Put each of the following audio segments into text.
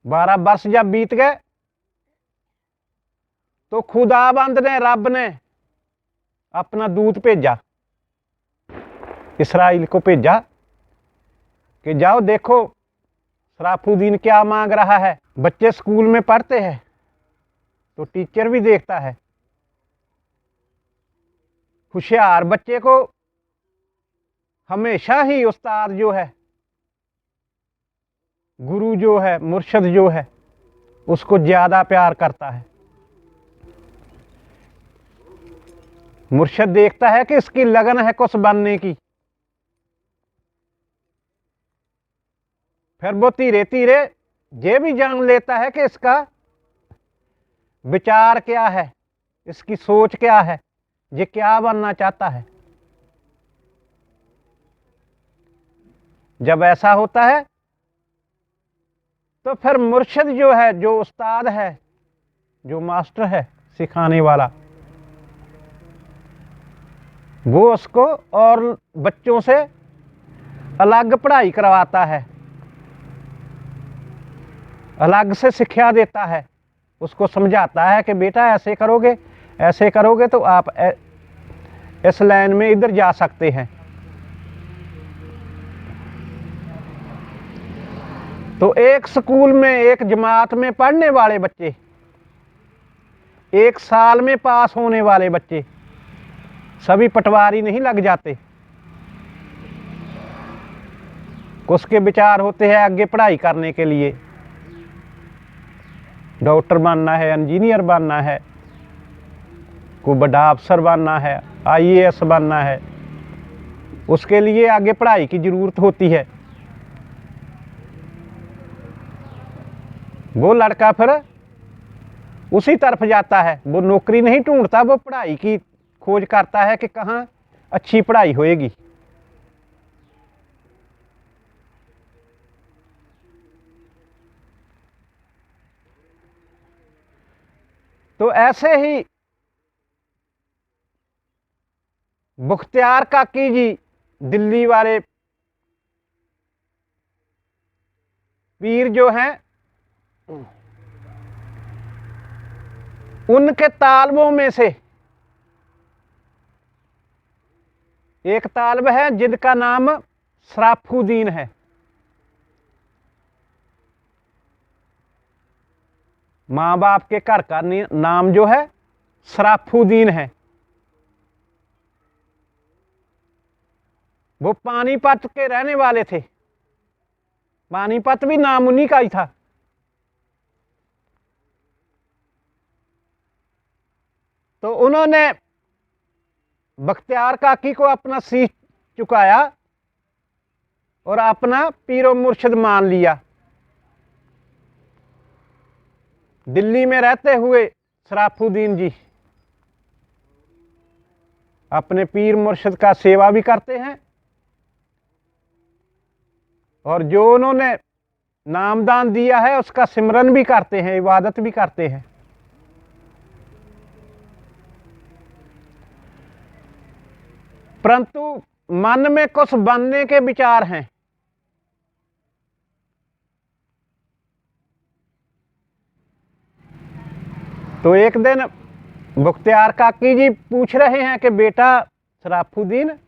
12 वर्ष जब बीत गए तो खुदाबंद ने, रब ने अपना दूत भेजा, इसराइल को भेजा कि जाओ देखो सराफुद्दीन क्या मांग रहा है। बच्चे स्कूल में पढ़ते हैं तो टीचर भी देखता है। होशियार बच्चे को हमेशा ही उस्ताद जो है, गुरु जो है, मुर्शद जो है, उसको ज्यादा प्यार करता है। मुर्शद देखता है कि इसकी लगन है कुछ बनने की, फिर वो धीरे धीरे ये भी जान लेता है कि इसका विचार क्या है, इसकी सोच क्या है, ये क्या बनना चाहता है। जब ऐसा होता है तो फिर मुर्शिद जो है, जो उस्ताद है, जो मास्टर है, सिखाने वाला, वो उसको और बच्चों से अलग पढ़ाई करवाता है, अलग से शिक्षा देता है, उसको समझाता है कि बेटा ऐसे करोगे, ऐसे करोगे तो आप इस लाइन में इधर जा सकते हैं। तो एक स्कूल में, एक जमात में पढ़ने वाले बच्चे, एक साल में पास होने वाले बच्चे सभी पटवारी नहीं लग जाते। कुछ के विचार होते हैं आगे पढ़ाई करने के लिए, डॉक्टर बनना है, इंजीनियर बनना है, कोई बड़ा अफसर बनना है, IAS बनना है, उसके लिए आगे पढ़ाई की जरूरत होती है। वो लड़का फिर उसी तरफ जाता है, वो नौकरी नहीं ढूंढता, वो पढ़ाई की खोज करता है कि कहाँ अच्छी पढ़ाई होएगी। तो ऐसे ही मुख्तियार काकी जी, दिल्ली वाले पीर जो हैं, उनके तालबों में से एक तालब है जिनका नाम सराफुद्दीन है। माँ बाप के घर का नाम जो है सराफुद्दीन है। वो पानीपत के रहने वाले थे, पानीपत भी नाम उन्हीं का ही था। तो उन्होंने बख्तियार काकी को अपना शीश झुकाया और अपना पीरो मुर्शिद मान लिया। दिल्ली में रहते हुए सराफुद्दीन जी अपने पीर मुर्शिद का सेवा भी करते हैं और जो उन्होंने नामदान दिया है उसका सिमरन भी करते हैं, इबादत भी करते हैं। परंतु मन में कुछ बनने के विचार हैं। तो एक दिन बख्तियार काकी जी पूछ रहे हैं कि बेटा सराफुद्दीन,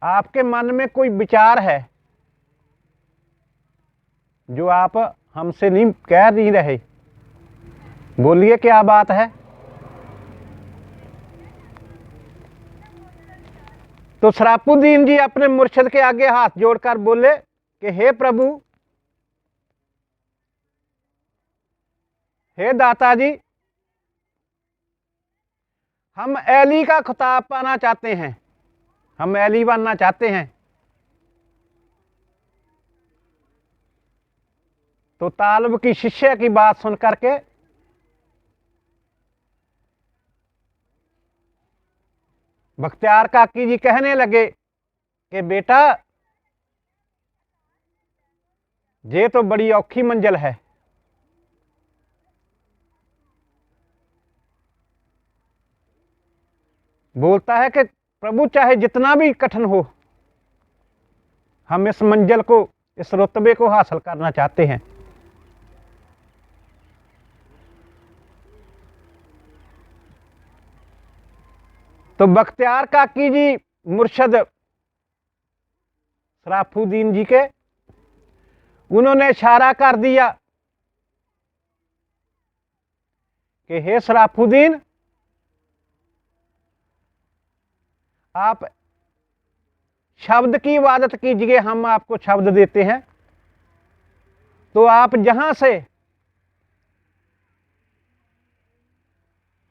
आपके मन में कोई विचार है जो आप हमसे नहीं कह नहीं रहे, बोलिए क्या बात है। तो सराफुद्दीन जी अपने मुर्शिद के आगे हाथ जोड़कर बोले कि हे प्रभु, हे दाता जी, हम एली का खिताब पाना चाहते हैं, हम एली बनना चाहते हैं। तो तालब की शिष्य की बात सुन करके बख्तियार काकी जी कहने लगे कि बेटा, ये तो बड़ी औखी मंजिल है। बोलता है कि प्रभु चाहे जितना भी कठिन हो, हम इस मंजिल को, इस रुतबे को हासिल करना चाहते हैं। तो बख्तियार काकी जी मुर्शद शराफुद्दीन जी के, उन्होंने इशारा कर दिया कि हे शराफुद्दीन, आप शब्द की इबादत कीजिए, हम आपको शब्द देते हैं। तो आप जहां से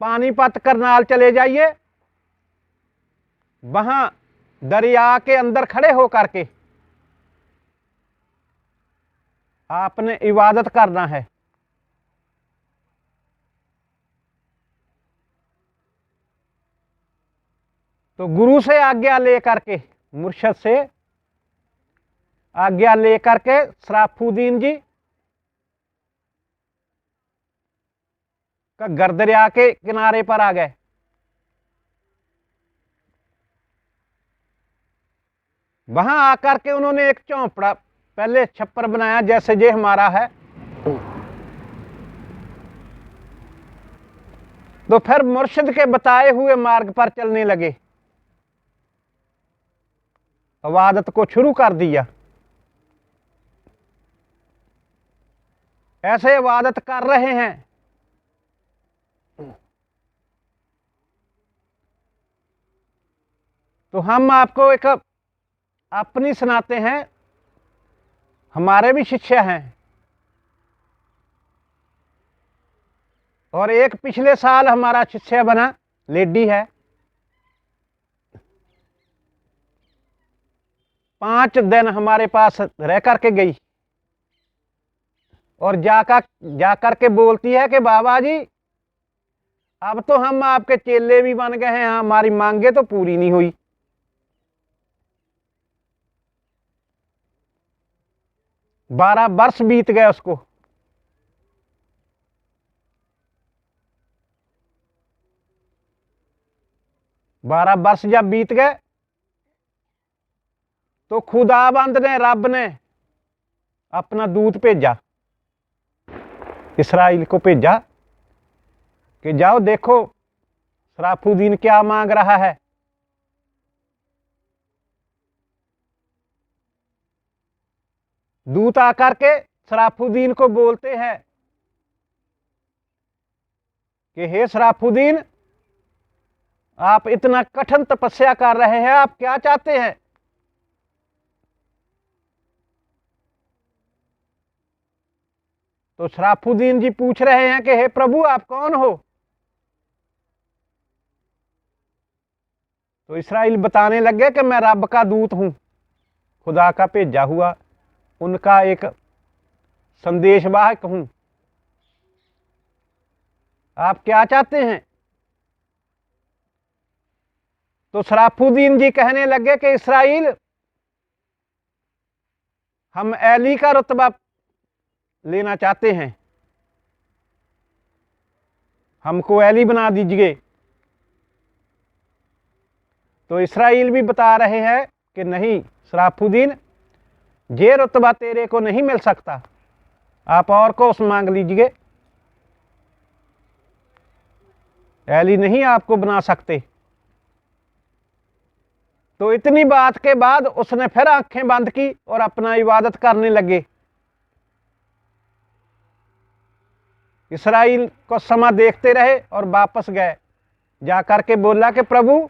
पानीपत करनाल चले जाइए, वहां दरिया के अंदर खड़े होकर के आपने इबादत करना है। तो गुरु से आज्ञा लेकर के, मुर्शद से आज्ञा लेकर के शराफुद्दीन जी का गर्दरिया के किनारे पर आ गए। वहां आकर के उन्होंने एक चौपड़ा, पहले छप्पर बनाया जैसे ये हमारा है। तो फिर मुर्शिद के बताए हुए मार्ग पर चलने लगे, इबादत को शुरू कर दिया। ऐसे इबादत कर रहे हैं। तो हम आपको एक अपनी सुनाते हैं, हमारे भी शिष्य हैं, और एक पिछले साल हमारा शिष्य बना, लेडी है। 5 दिन हमारे पास रह करके गई और जाकर के बोलती है कि बाबा जी, अब तो हम आपके चेले भी बन गए हैं, हमारी मांगे तो पूरी नहीं हुई। बारह वर्ष बीत गए उसको। बारह वर्ष जब बीत गए तो खुदाबंद ने, रब ने अपना दूत भेजा, इसराइल को भेजा कि जाओ देखो शराफुद्दीन क्या मांग रहा है। दूत आकर के शराफुद्दीन को बोलते हैं कि हे शराफुद्दीन, आप इतना कठिन तपस्या कर रहे हैं, आप क्या चाहते हैं? तो शराफुद्दीन जी पूछ रहे हैं कि हे प्रभु, आप कौन हो? तो इसराइल बताने लगे कि मैं रब का दूत हूं, खुदा का भेजा हुआ, उनका एक संदेशवाहक हूं। आप क्या चाहते हैं? तो शराफुद्दीन जी कहने लगे कि इसराइल, हम एली का रुतबा लेना चाहते हैं, हमको एली बना दीजिए। तो इसराइल भी बता रहे हैं कि नहीं शराफुद्दीन, ये रुतबा तेरे को नहीं मिल सकता, आप और को उस मांग लीजिए, एली नहीं आपको बना सकते। तो इतनी बात के बाद उसने फिर आंखें बंद की और अपना इबादत करने लगे। इसराइल को समा देखते रहे और वापस गए, जाकर के बोला कि प्रभु,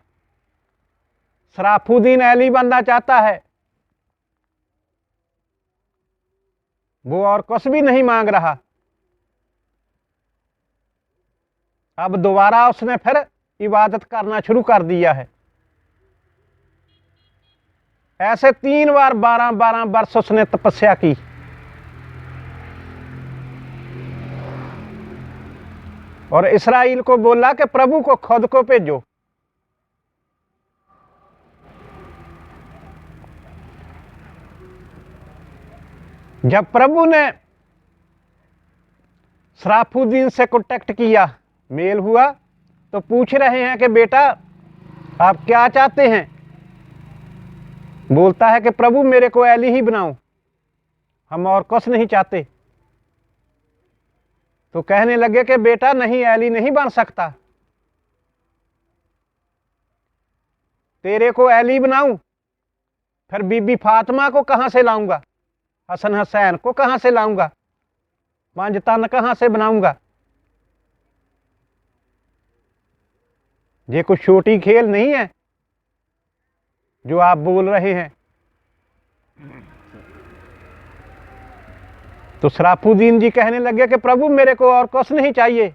शराफुद्दीन एली बनना चाहता है, वो और कुछ भी नहीं मांग रहा। अब दोबारा उसने फिर इबादत करना शुरू कर दिया है। ऐसे 3 बार 12-12 वर्ष उसने तपस्या की। और इसराइल को बोला कि प्रभु को खुद को भेजो। जब प्रभु ने शराफुद्दीन से कांटेक्ट किया, मेल हुआ, तो पूछ रहे हैं कि बेटा आप क्या चाहते हैं? बोलता है कि प्रभु मेरे को एली ही बनाओ, हम और कुछ नहीं चाहते। तो कहने लगे कि बेटा नहीं, एली नहीं बन सकता, तेरे को एली बनाऊं, फिर बीबी फातिमा को कहां से लाऊंगा, हसन हुसैन को कहां से लाऊंगा, 5 तन कहां से बनाऊंगा। ये कुछ छोटी खेल नहीं है जो आप बोल रहे हैं। तो शराफुद्दीन जी कहने लगे कि प्रभु मेरे को और कुछ नहीं चाहिए।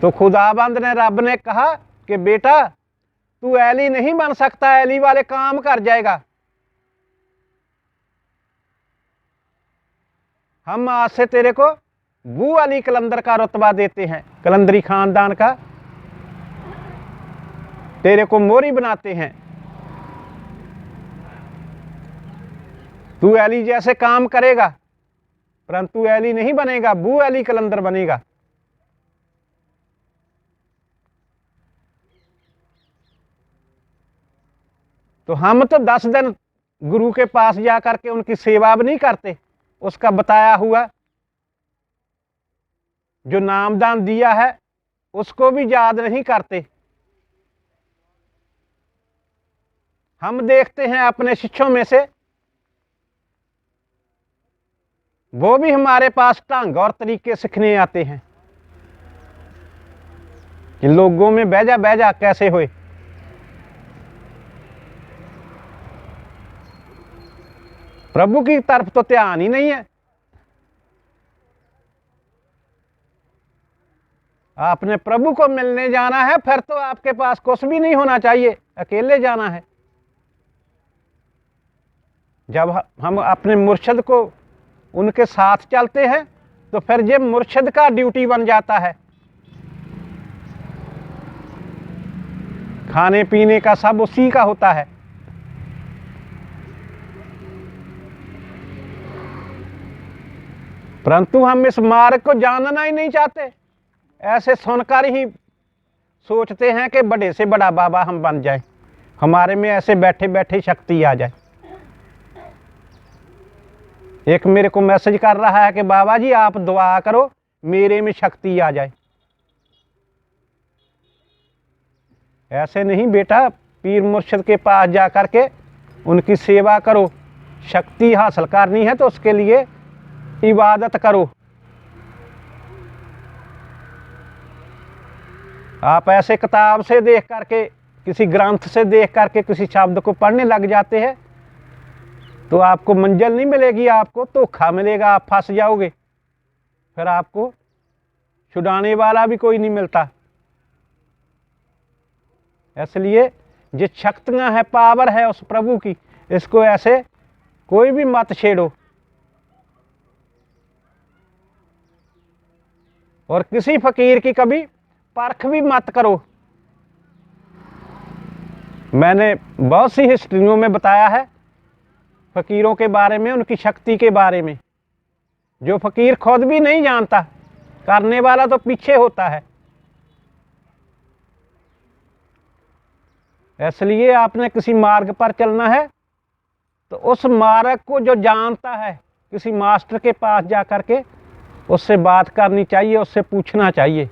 तो खुदाबंद ने, रब ने कहा कि बेटा तू एली नहीं बन सकता, एली वाले काम कर जाएगा। हम आज से तेरे को बू अली कलंदर का रुतबा देते हैं, कलंदरी खानदान का, तेरे को मोरी बनाते हैं। तू एली जैसे काम करेगा, परंतु एली नहीं बनेगा, बू अली कलंदर बनेगा। तो हम तो 10 दिन गुरु के पास जा करके उनकी सेवा भी नहीं करते, उसका बताया हुआ जो नामदान दिया है उसको भी याद नहीं करते। हम देखते हैं अपने शिष्यों में से वो भी हमारे पास ढंग और तरीके सीखने आते हैं कि लोगों में बह जा कैसे हुए। प्रभु की तरफ तो ध्यान ही नहीं है। आपने प्रभु को मिलने जाना है, फिर तो आपके पास कुछ भी नहीं होना चाहिए, अकेले जाना है। जब हम अपने मुर्शिद को उनके साथ चलते हैं तो फिर ये मुर्शिद का ड्यूटी बन जाता है। खाने पीने का सब उसी का होता है। परंतु हम इस मार्ग को जानना ही नहीं चाहते, ऐसे सुनकर ही सोचते हैं कि बड़े से बड़ा बाबा हम बन जाए, हमारे में ऐसे बैठे बैठे शक्ति आ जाए। एक मेरे को मैसेज कर रहा है कि बाबा जी आप दुआ करो मेरे में शक्ति आ जाए। ऐसे नहीं बेटा, पीर मुर्शिद के पास जा करके उनकी सेवा करो। शक्ति हासिल करनी है तो उसके लिए इबादत करो। आप ऐसे किताब से देख करके, किसी ग्रंथ से देख करके किसी शब्द को पढ़ने लग जाते हैं तो आपको मंजिल नहीं मिलेगी, आपको धोखा मिलेगा, आप फंस जाओगे। फिर आपको छुड़ाने वाला भी कोई नहीं मिलता। इसलिए जो शक्तियां है, पावर है उस प्रभु की, इसको ऐसे कोई भी मत छेड़ो और किसी फकीर की कभी परख भी मत करो। मैंने बहुत सी हिस्ट्रियों में बताया है फकीरों के बारे में, उनकी शक्ति के बारे में, जो फकीर खुद भी नहीं जानता, करने वाला तो पीछे होता है। इसलिए आपने किसी मार्ग पर चलना है तो उस मार्ग को जो जानता है, किसी मास्टर के पास जा करके उससे बात करनी चाहिए, उससे पूछना चाहिए।